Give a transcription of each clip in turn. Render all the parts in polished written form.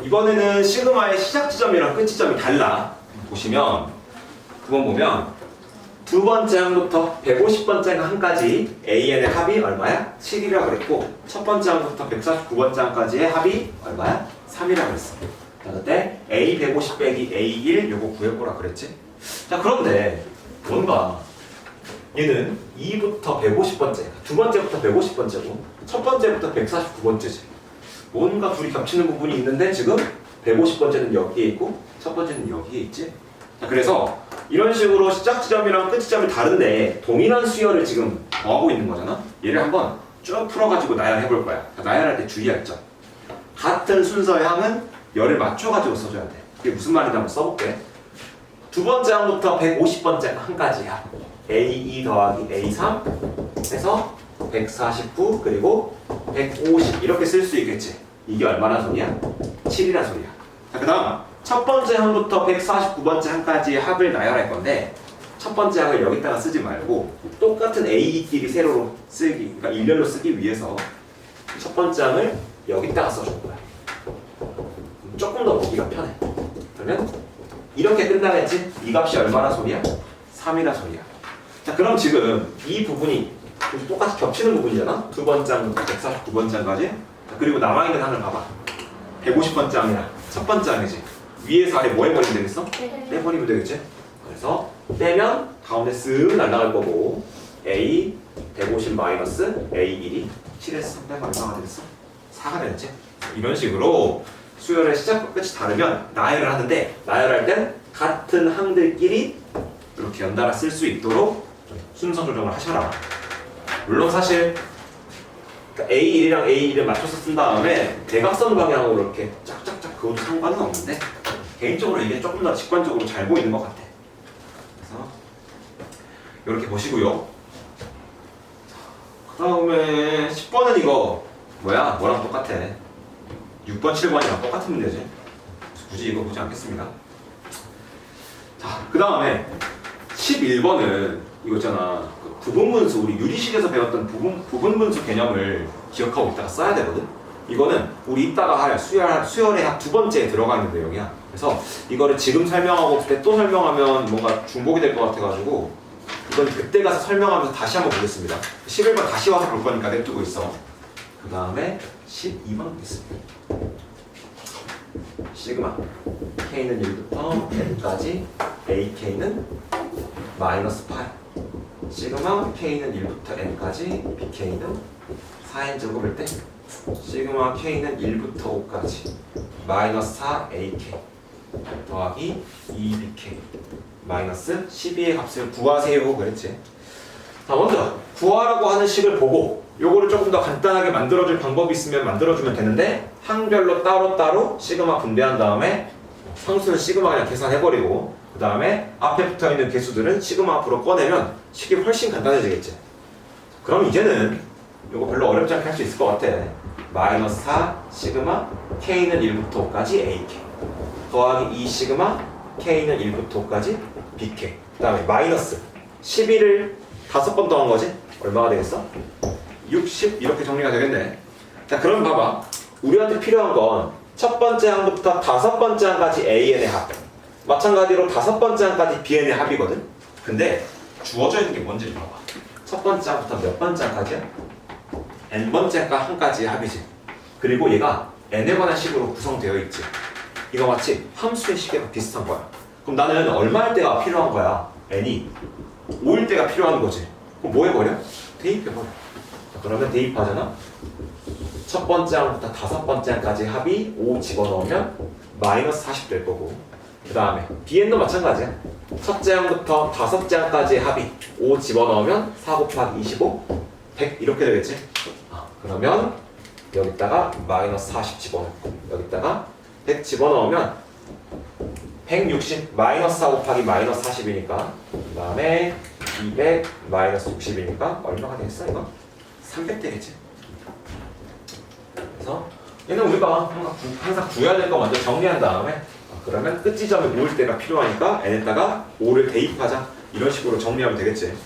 이번에는 시그마의 시작 지점이랑 끝 지점이 달라. 보시면 9번 보면 두 번째 항부터 150번째 항까지 AN의 합이 얼마야? 7이라고 그랬고 첫 번째 항부터 149번째 항까지의 합이 얼마야? 3이라고 그랬어. 자, 그때 A 150 빼기 A 1 요거 구해보라 그랬지? 자, 그런데 뭔가 얘는 2부터 150번째, 두 번째부터 150번째고 첫 번째부터 149번째지. 뭔가 둘이 겹치는 부분이 있는데 지금 150번째는 여기에 있고 첫 번째는 여기에 있지. 자, 그래서 이런 식으로 시작 지점이랑 끝 지점이 다른데 동일한 수열을 지금 더하고 있는 거잖아. 얘를 한번 쭉 풀어가지고 나열해 볼 거야. 나열할 때 주의할 점. 같은 순서의 항은 열을 맞춰가지고 써줘야 돼. 그게 무슨 말인지 한번 써볼게. 두 번째 항부터 150번째 항까지 합. A2 더하기 A3 해서 149 그리고 150 이렇게 쓸 수 있겠지. 이게 얼마나 소리야? 7이란 소리야. 자, 그 다음 첫 번째 항부터 149번째 항까지의 합을 나열할 건데 첫 번째 항을 여기다가 쓰지 말고 똑같은 A끼리 세로로 쓰기, 그러니까 일렬로 쓰기 위해서 첫 번째 항을 여기다가 써줄 거야. 조금 더 보기가 편해. 그러면 이렇게 끝나겠지? 이 값이 얼마나 소리야? 3이란 소리야. 자, 그럼 지금 이 부분이 똑같이 겹치는 부분이잖아? 두 번째 항부터 149번째 항까지. 그리고 남아있는 항을 봐봐. 150번째 항이야. 첫 번째 항이지. 위에서 아래 뭐 해버리면 되겠어? 빼버리면 되겠지? 그래서 빼면 가운데 쓱 날아갈 거고 A 150 마이너스 A 1이 7에서 빼면 얼마가 되겠어? 4가 되겠지? 이런 식으로 수열의 시작과 끝이 다르면 나열을 하는데 나열할 땐 같은 항들끼리 이렇게 연달아 쓸 수 있도록 순서 조정을 하셔라. 물론 사실 A1이랑 A2를 맞춰서 쓴 다음에 대각선 방향으로 이렇게 짝짝짝 그것도 상관은 없는데 개인적으로 이게 조금 더 직관적으로 잘 보이는 것 같아. 그래서 이렇게 보시고요. 그 다음에 10번은 이거 뭐야? 뭐랑 똑같아. 6번, 7번이랑 똑같은 문제지. 굳이 이거 보지 않겠습니다. 자, 그 다음에 11번은 이거 있잖아. 부분분수, 우리 유리식에서 배웠던 부분분수 개념을 기억하고 있다가 써야 되거든. 이거는 우리 이따가 할 수열의 한 두 번째에 들어가 있는 내용이야. 그래서 이거를 지금 설명하고 그때 또 설명하면 뭔가 중복이 될 것 같아가지고 이건 그때 가서 설명하면서 다시 한번 보겠습니다. 11번 다시 와서 볼 거니까 냅두고 있어. 그 다음에 12번 보겠습니다. 시그마 K는 1부터 N까지 AK는 마이너스 8 시그마 K는 1부터 N까지 BK는 4N제곱일 때 시그마 K는 1부터 5까지 마이너스 4 AK 더하기 2BK 마이너스 12의 값을 구하세요 그랬지. 자, 먼저 구하라고 하는 식을 보고 요거를 조금 더 간단하게 만들어줄 방법이 있으면 만들어주면 되는데 항별로 따로따로 시그마 분배한 다음에 상수는 시그마 그냥 계산해버리고 그 다음에 앞에 붙어있는 개수들은 시그마 앞으로 꺼내면 식이 훨씬 간단해지겠지. 그럼 이제는 이거 별로 어렵지 않게 할 수 있을 것 같아. 마이너스 4 시그마 K는 1부터 5까지 AK 더하기 2 시그마 K는 1부터 5까지 BK 그 다음에 마이너스 11을 5번 더한 거지? 얼마가 되겠어? 60 이렇게 정리가 되겠네. 자, 그럼 봐봐. 우리한테 필요한 건 첫 번째 항부터 5번째 항까지 AN의 합 마찬가지로 5번째 항까지 BN의 합이거든? 근데 주어져 있는 게 뭔지 봐봐. 첫 번째 항부터 몇 번째 항까지야? N번째 항까지의 합이지. 그리고 얘가 N에 관한 식으로 구성되어 있지. 이거 마치 함수의 식이랑 비슷한 거야. 그럼 나는 얼마일 때가 필요한 거야? N이 5일 때가 필요한 거지. 그럼 뭐 해버려? 대입해버려. 자, 그러면 대입하잖아? 첫 번째 항부터 5번째 항까지 합이 5 집어넣으면 마이너스 40 될 거고 그 다음에 BN도 마찬가지야. 첫째 항부터 5째 항까지의 합이 5 집어넣으면 4 곱하기 25 100 이렇게 되겠지. 그러면 여기다가 마이너스 40 집어넣고 여기다가 100 집어넣으면 160 마이너스 4 곱하기 마이너스 40이니까 그 다음에 200 마이너스 60이니까 얼마가 되겠어 이거? 300 되겠지. 그래서 얘는 우리가 항상 구해야 될 거 먼저 정리한 다음에 그러면 끝 지점에 모을 때가 필요하니까 n에다가 5를 대입하자. 이런 식으로 정리하면 되겠지.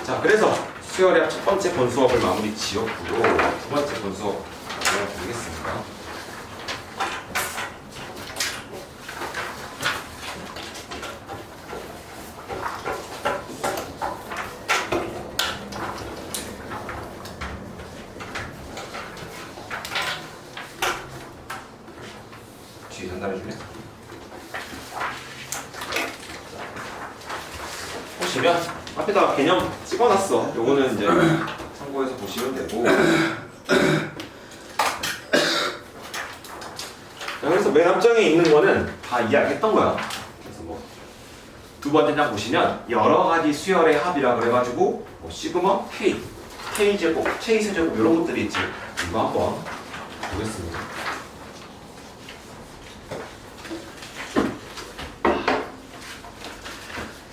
자, 그래서 수열의 합 첫 번째 번수업을 마무리 지었고요. 두 번째 번수업 보겠습니다. 뒤에 전달해주면 보시면 앞에다가 개념 찍어놨어. 요거는 이제 참고해서 보시면 되고. 자, 그래서 맨 앞장에 있는 거는 다 이야기했던 거야. 그래서 뭐 두 번째 장 보시면 여러 가지 수열의 합이라 그래가지고 뭐 시그마 K, K 제곱, K 세제곱 이런 것들이 있지. 이거 한번 보겠습니다.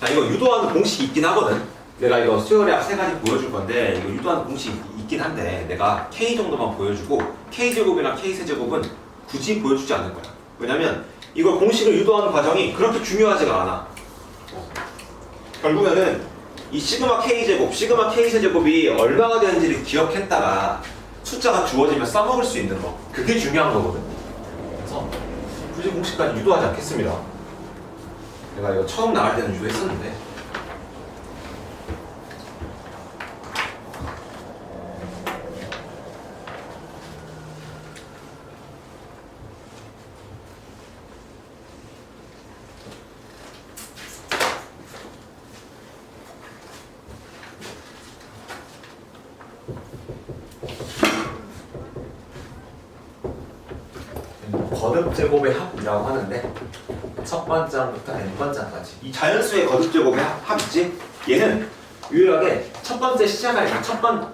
자, 이거 유도하는 공식이 있긴 하거든. 내가 이거 수열의 합 세 가지 보여줄 건데 이거 유도하는 공식이 있긴 한데 내가 K 정도만 보여주고 K제곱이나 K세제곱은 굳이 보여주지 않을 거야. 왜냐면 이걸 공식을 유도하는 과정이 그렇게 중요하지가 않아. 결국에는 이 시그마 K제곱, 시그마 K세제곱이 얼마가 되는지를 기억했다가 숫자가 주어지면 써먹을 수 있는 거, 그게 중요한 거거든. 그래서 굳이 공식까지 유도하지 않겠습니다. 내가 이거 처음 나갈 때는 유도했었는데 거듭제곱의 합이라고 하는데 첫 번장부터 n번장까지 이 자연수의 거듭제곱의 합 있지? 얘는 유일하게 첫 번째 시작할 때 첫 번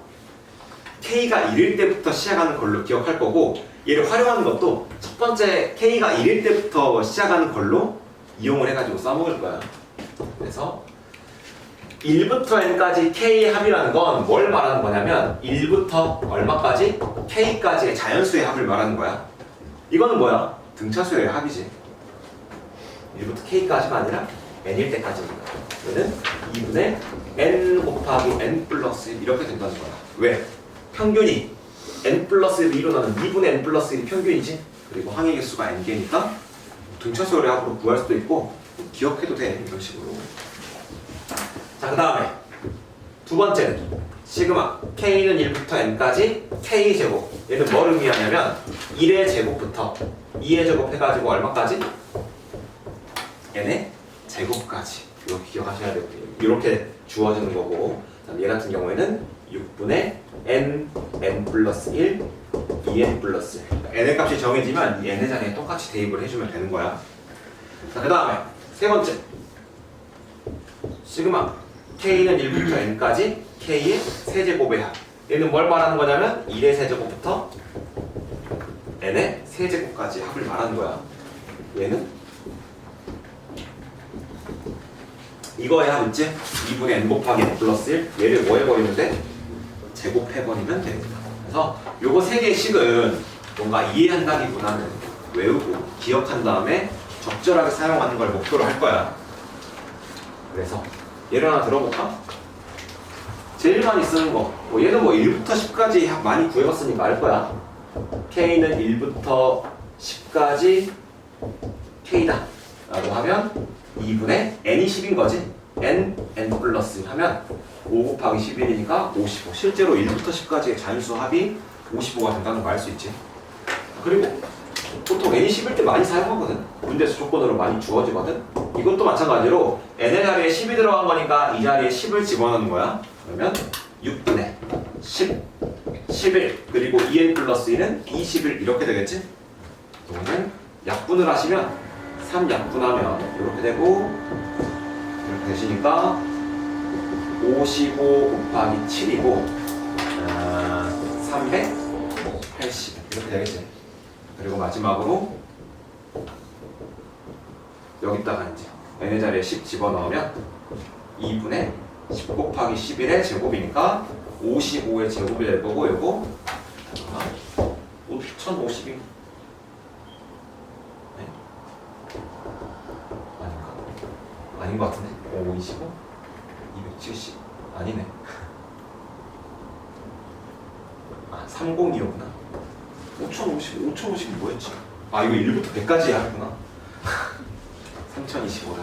k가 1일 때부터 시작하는 걸로 기억할 거고 얘를 활용하는 것도 첫 번째 k가 1일 때부터 시작하는 걸로 이용을 해가지고 써먹을 거야. 그래서 1부터 n까지 k의 합이라는 건 뭘 말하는 거냐면 1부터 얼마까지? k까지의 자연수의 합을 말하는 거야. 이거는 뭐야? 등차수의 합이지. 1부터 k까지가 아니라 n일 때까지입니다. 얘는 2분의 n 곱하기 n 플러스 1 이렇게 된다는 거야. 왜? 평균이 n 플러스 1이 일어나는 2분의 n 플러스 1이 평균이지. 그리고 항의 개수가 n개니까 등차수의 합으로 구할 수도 있고 기억해도 돼. 이런 식으로. 자, 그 다음에 두 번째는 시그마 k는 1부터 n까지 k제곱. 얘는 뭘 의미하냐면 1의 제곱부터 2의 제곱 해가지고 얼마까지? n의 제곱까지. 이거 기억하셔야 되고 이렇게 주어지는 거고 얘 같은 경우에는 6분의 n 플러스 1 2n 플러스 1 n의 값이 정해지면 이 n의 자리에 똑같이 대입을 해주면 되는 거야. 자, 그 다음에 세 번째 시그마 k는 1부터 n까지 k의 세제곱의 합. 얘는 뭘 말하는 거냐면 1의 세제곱부터 n의 세제곱까지 합을 말하는 거야. 얘는 이거의 합 있지? 2분의 n 곱하기 n 플러스 1 얘를 뭐 해버리는데? 제곱해버리면 됩니다. 그래서 요거 세 개의 식은 뭔가 이해한다기보다는 외우고 기억한 다음에 적절하게 사용하는 걸 목표로 할 거야. 그래서 예를 하나 들어볼까? 제일 많이 쓰는 거 얘는 뭐 1부터 10까지 많이 구해봤으니까 알 거야. k는 1부터 10까지 k다 라고 하면 2분의 n이 10인 거지. n 플러스 1 하면 5 곱하기 11이니까 55. 실제로 1부터 10까지의 자연수 합이 55가 된다는 거 알 수 있지. 그리고 보통 n이 10일 때 많이 사용하거든. 문제수 조건으로 많이 주어지거든. 이것도 마찬가지로 n의 자리에 10이 들어간 거니까 이 자리에 10을 집어넣는 거야. 그러면 6분의 10, 11 그리고 2n 플러스 1은 21 이렇게 되겠지? 그러면 약분을 하시면 3약분하면 이렇게 되고 이렇게 되시니까 55 곱하기 7이고 380 이렇게 되겠지? 그리고 마지막으로 여기다가 이제 n의 자리에 10 집어넣으면 2분의 10 곱하기 11의 제곱이니까 55의 제곱이 될 거고 요거 1050이 네? 아닌가? 아닌 것 같은데? 525? 270? 아니네. 아 302였구나. 5050이 뭐였지? 아 이거 1부터 100까지 하구나. 3025다.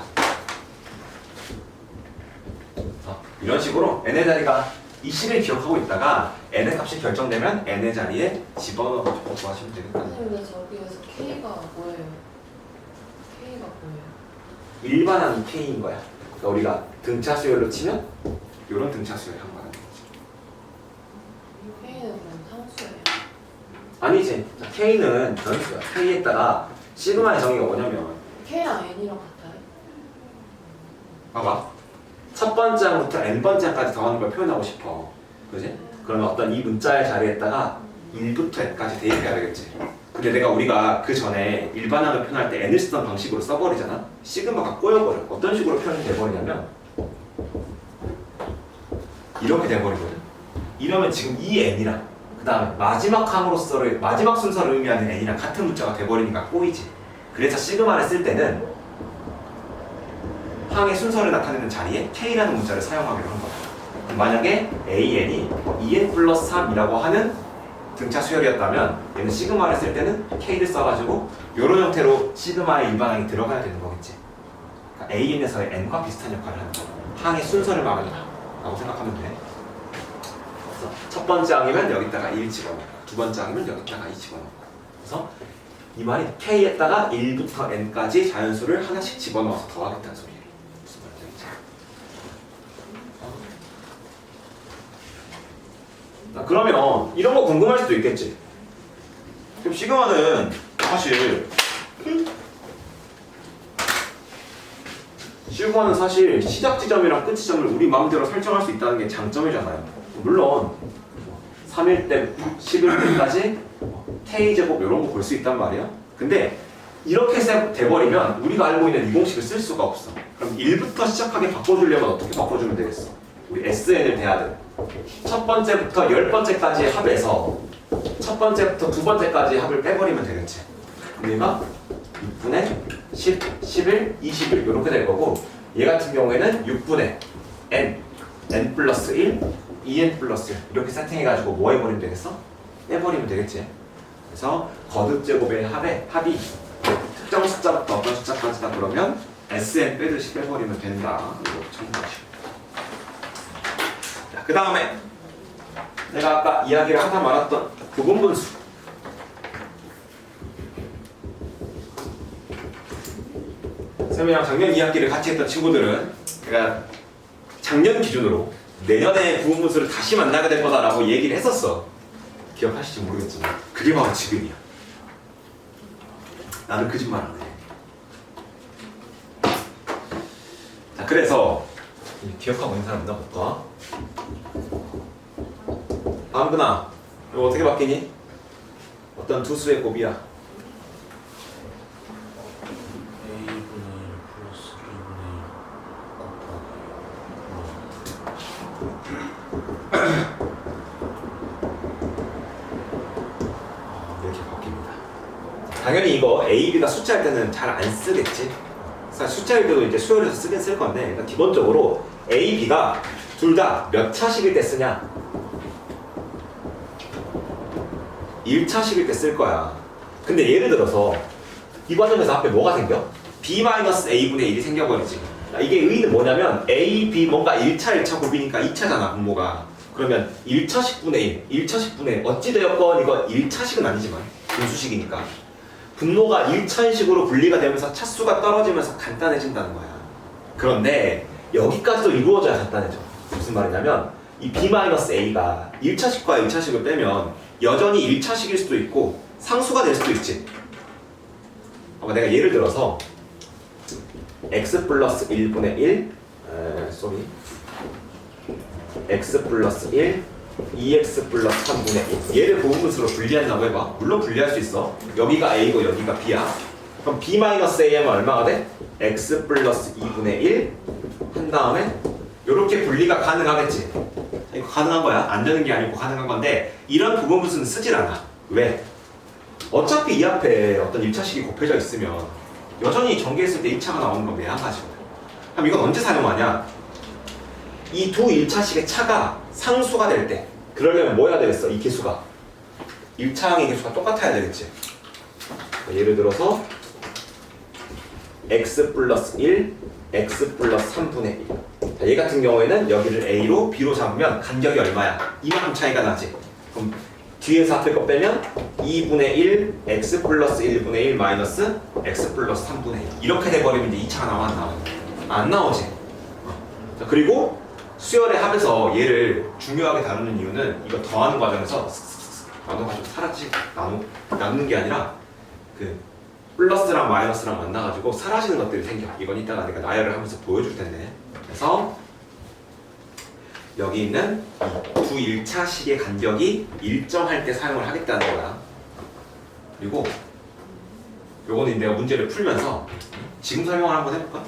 이런 식으로 n의 자리가 이 식을 기억하고 있다가 n의 값이 결정되면 n의 자리에 집어넣어가지고 구하시면 되겠다. 선생님 근데 저기에서 K가 뭐예요? K가 뭐예요? 일반항이 k인 거야. 그러니까 우리가 등차 수열로 치면 이런 등차 수열 한 거야. K는 그럼 상수예요? 아니지. 자, k는 변수야. k에다가 시그마의 정의가 뭐냐면 K랑 N이랑 같아요? 봐봐. 첫 번째 항부터 n번째 항까지 더하는 걸 표현하고 싶어. 그지? 그러면 어떤 이 문자의 자리에다가 1부터 n까지 대입해야 되겠지. 근데 우리가 그 전에 일반항을 표현할 때 n을 쓰던 방식으로 써버리잖아? 시그마가 꼬여버려. 어떤 식으로 표현이 돼버리냐면 이렇게 돼버리거든. 이러면 지금 이 n이랑 그 다음에 마지막 항으로서의 마지막 순서를 의미하는 n이랑 같은 문자가 돼버리니까 꼬이지. 그래서 시그마를 쓸 때는 항의 순서를 나타내는 자리에 k라는 문자를 사용하기로 한 거야. 만약에 an이 2n 플러스 3이라고 하는 등차 수열이었다면 얘는 시그마를 쓸 때는 k를 써가지고 이런 형태로 시그마의 일반항이 들어가야 되는 거겠지. 그러니까 an에서의 n과 비슷한 역할을 하는 거야. 항의 순서를 말한다 라고 생각하면 돼. 그래서 첫 번째 항이면 여기다가 1 집어넣고 두 번째 항이면 여기다가 2 집어넣고. 그래서 이 말이 k에다가 1부터 n까지 자연수를 하나씩 집어넣어서 더하겠다는 소리예요. 무슨 말인지 알지? 그러면 이런 거 궁금할 수도 있겠지. 그럼 시그마는 사실 시작 지점이랑 끝 지점을 우리 마음대로 설정할 수 있다는 게 장점이잖아요. 물론 3일 때 11일 때까지 k제곱 이런 거 볼 수 있단 말이야. 근데 이렇게 돼버리면 우리가 알고 있는 이 공식을 쓸 수가 없어. 그럼 1부터 시작하게 바꿔주려면 어떻게 바꿔주면 되겠어? 우리 SN을 대야 돼. 첫 번째부터 10번째까지의 합에서 첫 번째부터 두 번째까지의 합을 빼버리면 되겠지. 우리가 6분의 10, 11, 21 이렇게 될 거고, 얘 같은 경우에는 6분의 n, n 플러스 1, 2n 플러스 1 이렇게 세팅해가지고 뭐 해버리면 되겠어? 빼버리면 되겠지. 그래서 거듭제곱의 합이 특정 숫자부터 어떤 숫자까지다 그러면 SN 빼듯이 빼버리면 된다. 이거 참고하시고. 자, 그 다음에 내가 아까 이야기를 하다 말았던 부분분수. 쌤이랑 작년 2학기를 같이 했던 친구들은 제가 작년 기준으로 내년에 부분분수를 다시 만나게 될 거다라고 얘기를 했었어. 기억하실지 모르겠지만 그게 바로 지금이야. 나는 거짓말 안 해. 자, 그래서 기억하고 있는 사람 있나 볼까? 아무거나 이거 어떻게 바뀌니? 어떤 두 수의 곱이야? A분의 1 플러스 2분의 1 곱하기 이렇게 바뀝니다. 당연히 이거 A, B가 숫자일 때는 잘 안 쓰겠지. 사실 숫자일 때도 이제 수열해서 쓰긴 쓸 건데, 그러니까 기본적으로 A, B가 둘 다 몇 차식일 때 쓰냐? 1차식일 때 쓸 거야. 근데 예를 들어서 이 과정에서 앞에 뭐가 생겨? B-A분의 1이 생겨버리지. 이게 의의는 뭐냐면 A, B 뭔가 1차, 1차 곱이니까 2차잖아, 분모가. 그러면 1차식분의 1, 1차식분의 어찌되었건 이거 1차식은 아니지만 분수식이니까 분모가 1차식으로 분리가 되면서 차수가 떨어지면서 간단해진다는 거야. 그런데 여기까지도 이루어져야 간단해져. 무슨 말이냐면 이 B-A가 1차식과 2차식을 빼면 여전히 1차식일 수도 있고 상수가 될 수도 있지. 내가 예를 들어서 x 플러스 1분의 1 x 플러스 1 2x 플러스 3분의 1 얘를 부분분수로 분리한다고 해봐. 물론 분리할 수 있어. 여기가 A고 여기가 B야. 그럼 b-am은 얼마가 돼? x 플러스 2분의 1 한 다음에 이렇게 분리가 가능하겠지. 이거 가능한 거야. 안 되는 게 아니고 가능한 건데 이런 부분분수는 쓰질 않아. 왜? 어차피 이 앞에 어떤 1차식이 곱해져 있으면 여전히 전개했을 때 2차가 나오는 건 매한가지거든. 그럼 이건 언제 사용하냐? 이 두 1차식의 차가 상수가 될 때 그러려면 뭐 해야 되겠어? 이 개수가 1차항의 개수가 똑같아야 되겠지. 예를 들어서 x 플러스 1, x 플러스 3분의 1. 자, 얘 같은 경우에는 여기를 a로 b로 잡으면 간격이 얼마야? 이만큼 차이가 나지. 그럼 뒤에서 앞에 거 빼면 2분의 1, x 플러스 1분의 1 마이너스 x 플러스 3분의 1. 이렇게 돼버리면 이제 2차가 나와 안 나와? 안 나오지. 자, 그리고 수열의 합에서 얘를 중요하게 다루는 이유는 이거 더하는 과정에서 나눠가지고 나누는 게 아니라 그 플러스랑 마이너스랑 만나가지고 사라지는 것들이 생겨. 이건 이따가 내가 나열을 하면서 보여줄 텐데. 그래서 여기 있는 이 두 1차식의 간격이 일정할 때 사용을 하겠다는 거야. 그리고 요거는 내가 문제를 풀면서 지금 설명을 한번 해볼까?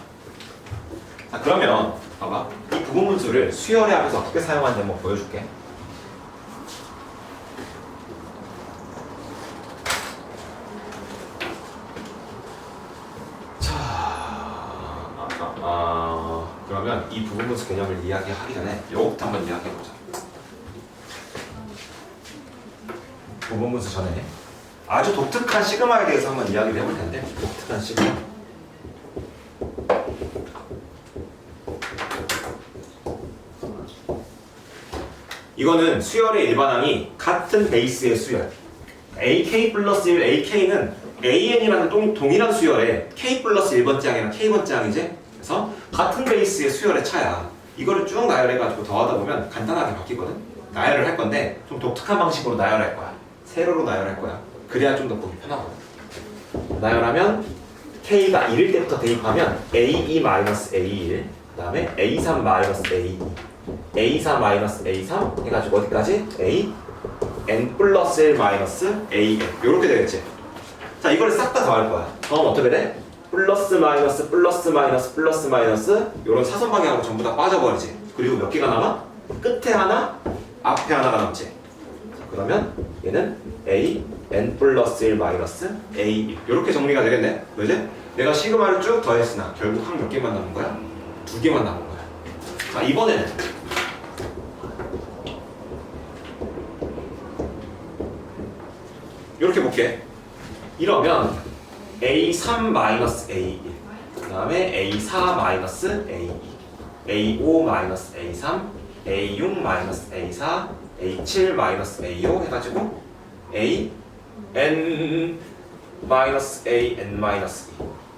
자, 그러면 봐봐. 이 부분분수를 수열의 합에서 어떻게 사용하는지 한번 보여줄게. 그러면 이 부분분수 개념을 이야기하기 전에 요거부터 한번 이야기해보자. 부분분수 전에 아주 독특한 시그마에 대해서 한번 이야기를 해볼 텐데, 독특한 시그마. 이거는 수열의 일반항이 같은 베이스의 수열 AK 플러스 1, AK는 AN이라는 동일한 수열에 K 플러스 1번째 항이랑 K번째 항이지. 그래서 같은 베이스의 수열의 차야. 이거를 쭉 나열해가지고 더하다 보면 간단하게 바뀌거든. 나열을 할 건데 좀 독특한 방식으로 나열할 거야. 세로로 나열할 거야. 그래야 좀 더 보기 편하거든. 나열하면 K가 1일 때부터 대입하면 A2-A1 그 다음에 A3-A2 A4-A3 해가지고 어디까지? A N 플러스 1 마이너스 AN 요렇게 되겠지. 자, 이걸 싹 다 더할 거야. 그럼 어떻게 돼? 플러스 마이너스 플러스 마이너스 플러스 마이너스 요런 사선 방향으로 전부 다 빠져버리지. 그리고 몇 개가 남아? 끝에 하나, 앞에 하나가 남지. 자, 그러면 얘는 A N 플러스 1 마이너스 A 요렇게 정리가 되겠네. 왜지? 내가 시그마를 쭉 더했으나 결국 한 몇 개만 남은 거야? 2개만 남은 거야. 자, 이번에는 이렇게 볼게. 이러면 A3-A1 그 다음에 A4-A2 A5-A3 A6-A4 A7-A5 해가지고 AN-AN-2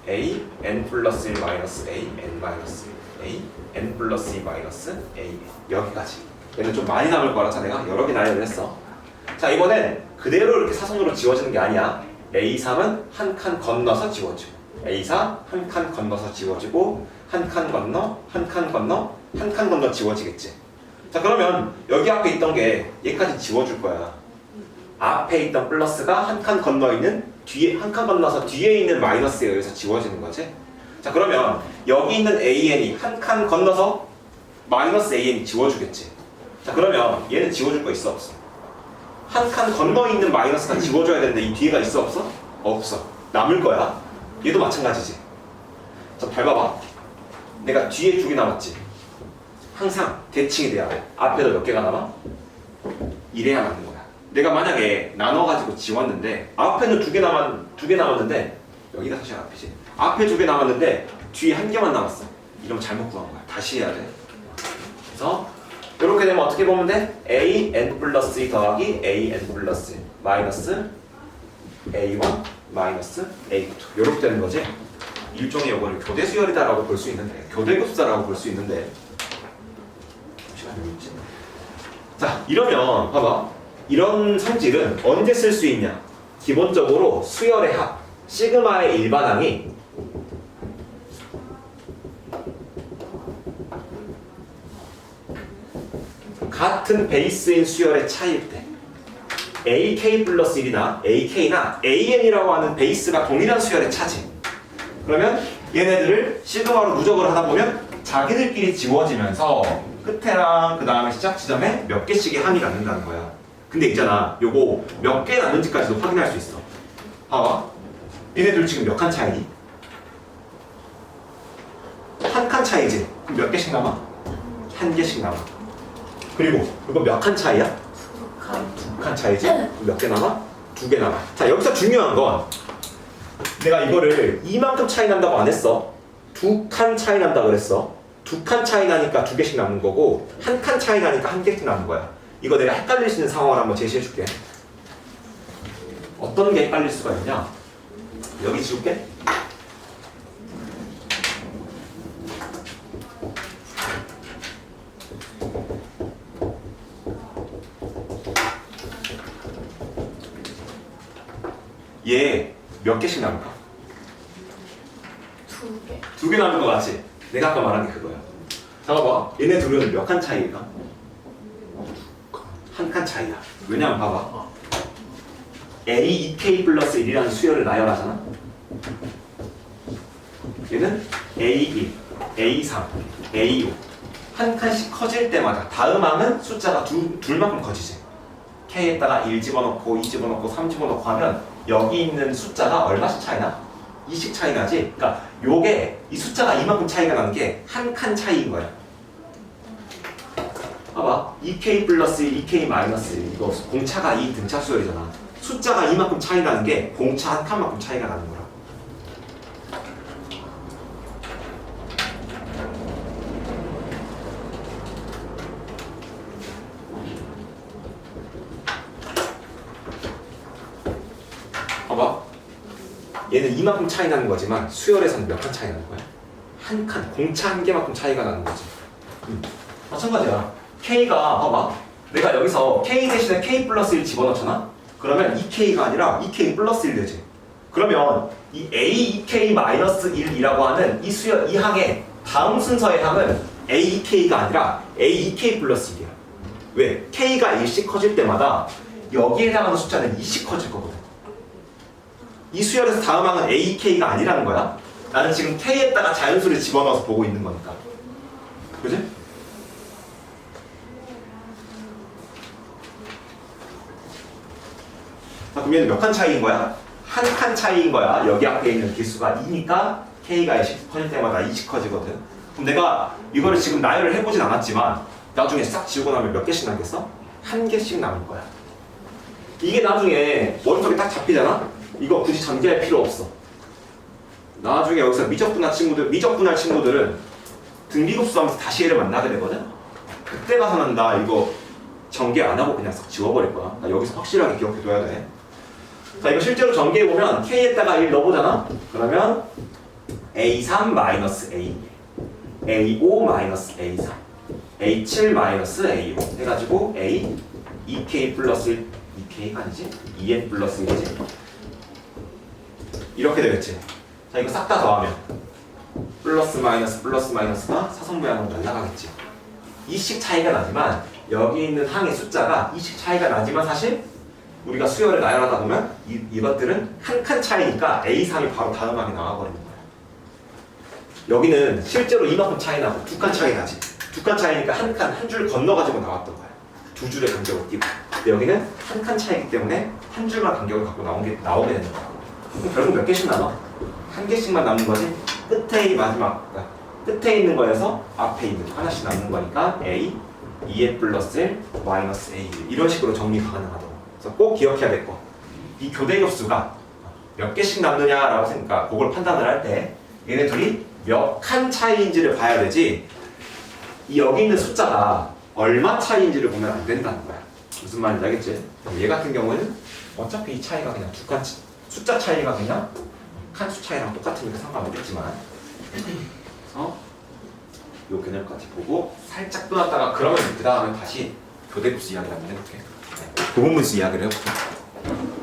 AN 플러스 1 마이너스 AN 마이너스 AN 플러스 2 마이너스 AN 여기까지. 얘는 좀 많이 남을 거라서 내가 여러 개 나열을 했어. 자, 이번엔 그대로 이렇게 사선으로 지워지는 게 아니야. A3은 한 칸 건너서 지워지고 A4 한 칸 건너서 지워지고 한 칸 건너 한 칸 건너 한 칸 건너 지워지겠지. 자, 그러면 여기 앞에 있던 게 얘까지 지워줄 거야. 앞에 있던 플러스가 한 칸 건너 있는 뒤에 한 칸 건너서 뒤에 있는 마이너스에 의해서 지워지는 거지. 자, 그러면 여기 있는 AN이 한 칸 건너서 마이너스 AN이 지워주겠지. 자, 그러면 얘는 지워줄 거 있어 없어? 한 칸 건너 있는 마이너스가 지워줘야 되는데 이 뒤에가 있어 없어? 없어. 남을 거야. 얘도 마찬가지지. 자, 밟아봐. 내가 뒤에 2개 남았지. 항상 대칭이 돼야 돼. 앞에도 몇 개가 남아? 이래야 맞는 거야. 내가 만약에 나눠가지고 지웠는데 앞에는 2개 남았는데 여기가 사실 앞이지. 앞에 2개 남았는데 뒤에 1개만 남았어. 이러면 잘못 구한 거야. 다시 해야 돼. 그래서 이렇게 되면 어떻게 보면 돼? AN 플러스 2 더하기 AN 플러스 1 마이너스 A1 마이너스 A2 이렇게 되는 거지. 일종의 요거를 교대 수열이다라고 볼 수 있는데, 교대 급수다라고 볼 수 있는데 시간이 있지. 자, 이러면 봐봐. 이런 성질은 언제 쓸 수 있냐? 기본적으로 수열의 합 시그마의 일반항이 같은 베이스인 수열의 차이일 때. AK 플러스 1이나 AK나 AN이라고 하는 베이스가 동일한 수열의 차지. 그러면 얘네들을 시그마로 누적을 하다 보면 자기들끼리 지워지면서 끝에랑 그 다음에 시작 지점에 몇 개씩의 항이 남는다는 거야. 근데 있잖아, 요거 몇 개 남는지까지도 확인할 수 있어. 봐봐, 얘네들 지금 몇 칸 차이니? 한 칸 차이지? 그럼 몇 개씩 남아? 한 개씩 남아. 그리고 이거 몇 칸 차이야? 두 칸 차이지? 그럼 몇 개 남아? 두 개 남아. 자, 여기서 중요한 건 내가 이거를 이만큼 차이 난다고 안 했어. 두 칸 차이 난다 그랬어. 두 칸 차이 나니까 두 개씩 남는 거고 한 칸 차이 나니까 한 개씩 남는 거야. 이거 내가 헷갈릴 수 있는 상황을 한번 제시해 줄게. 어떤 게 헷갈릴 수가 있냐? 여기 지울게. 얘 몇 개씩 남을까? 두 개. 두 개 남은 거 맞지? 내가 아까 말한 게 그거야. 잠깐봐. 얘네 둘은 몇 칸 차이일까? 한 칸 차이야. 왜냐면 봐봐. A2K 플러스 1이라는 수열을 나열하잖아. 얘는 A1, A3, A5 한 칸씩 커질 때마다 다음 항은 숫자가 둘만큼 커지지. K에다가 1 집어넣고 2 집어넣고 3 집어넣고 하면 여기 있는 숫자가 얼마씩 차이나? 2씩 차이 나지? 그러니까 요게 이 숫자가 이만큼 차이가 나는 게 한 칸 차이인 거야. 봐봐. 2K 플러스 1, 2K 마이너스 1 이거 공차가 이 등차 수열이잖아. 숫자가 이만큼 차이 나는 게 공차 한 칸만큼 차이가 나는 거야. 봐봐. 얘는 이만큼 차이 나는 거지만 수열에서는 몇 칸 차이 나는 거야? 한 칸, 공차 한 개만큼 차이가 나는 거지. 마찬가지야. K가 봐봐. 내가 여기서 K 대신에 K 플러스 1 집어넣잖아? 그러면 2K가 아니라 2K 플러스 1 되지. 그러면 이 A2K 마이너스 1이라고 하는 이 수열, 이 항의 다음 순서의 항은 A2K가 아니라 A2K 플러스 1이야. 왜? K가 1씩 커질 때마다 여기에 해당하는 숫자는 2씩 커질 거거든. 이 수열에서 다음 항은 AK가 아니라는 거야. 나는 지금 K에다가 자연수를 집어넣어서 보고 있는 거니까. 그지? 자, 그럼 얘는 몇 칸 차이인 거야? 한 칸 차이인 거야. 여기 앞에 있는 개수가 2니까 K가 1씩 커질 때마다 2씩 커지거든. 그럼 내가 이거를 지금 나열을 해보진 않았지만 나중에 싹 지우고 나면 몇 개씩 남겠어? 한 개씩 남을 거야. 이게 나중에 머릿속에 딱 잡히잖아? 이거 굳이 전개할 필요 없어. 나중에 여기서 미적분할 친구들은 등비급수하면서 다시 얘를 만나게 되거든? 그때 가서는 나 이거 전개 안 하고 그냥 싹 지워버릴 거야. 나 여기서 확실하게 기억해둬야 돼. 자, 이거 실제로 전개해보면 K에다가 1 넣어보잖아? 그러면 A3 마이너스 A, A5 마이너스 A3, A7 마이너스 A5 해가지고 A, 2K 플러스 1, 2K가 아니지? 2N 플러스 1이지? 이렇게 되겠지? 자, 이거 싹 다 더하면 플러스 마이너스가 사선모양으로 날아가겠지. 2씩 차이가 나지만 여기 있는 항의 숫자가 2씩 차이가 나지만 사실 우리가 수열을 나열하다 보면 이것들은 한 칸 차이니까 A3이 바로 다음 항에 나와버리는 거야. 여기는 실제로 이만큼 차이 나고 두 칸 차이 나지. 두 칸 차이니까 한 칸, 한 줄 건너가지고 나왔던 거야. 두 줄의 간격을 띄고. 근데 여기는 한 칸 차이기 때문에 한 줄만 간격을 갖고 나오게 되는 거야. 그럼 결국 몇 개씩 남아? 한 개씩만 남는 거지. 끝에 마지막, 그러니까 끝에 있는 거에서 앞에 있는 거 하나씩 남는 거니까 A, 2N 플러스 1, 마이너스 A 이런 식으로 정리 가능하다고. 그래서 꼭 기억해야 될 거. 이 교대 겹수가 몇 개씩 남느냐라고 생각하니까 그걸 판단을 할 때 얘네 둘이 몇 칸 차이인지를 봐야 되지 이 여기 있는 숫자가 얼마 차이인지를 보면 안 된다는 거야. 무슨 말인지 알겠지? 얘 같은 경우는 어차피 이 차이가 그냥 두 칸 숫자 차이가 그냥 칸수 차이랑 똑같으니까 상관없겠지만 그래서 요 개념까지 보고 살짝 떠났다가 그러면 그 다음에 다시 교대급수 이야기를 한번 해볼게. 고분분수 이야기를 해볼게.